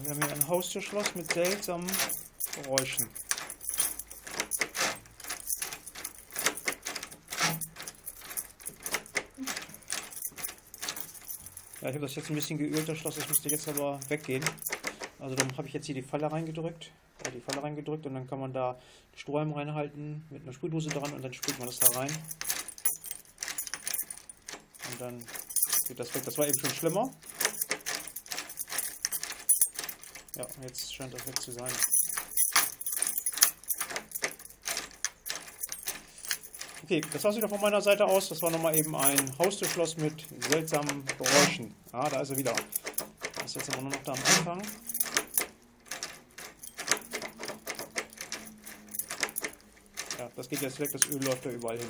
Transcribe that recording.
wir haben hier ein Haustürschloss mit seltsamen Geräuschen. Ja, ich habe das jetzt ein bisschen geölt, das Schloss, das müsste jetzt aber weggehen. Also dann habe ich jetzt hier die Falle reingedrückt, und dann kann man da Strohhalm reinhalten mit einer Sprühdose dran und dann sprüht man das da rein. Und dann geht das weg. Das war eben schon schlimmer. Ja, jetzt scheint das weg zu sein. Okay, das war's wieder von meiner Seite aus. Das war nochmal eben ein Haustürschloss mit seltsamen Geräuschen. Ah, da ist er wieder. Das ist jetzt aber nur noch da am Anfang. Ja, das geht jetzt weg, das Öl läuft da überall hin.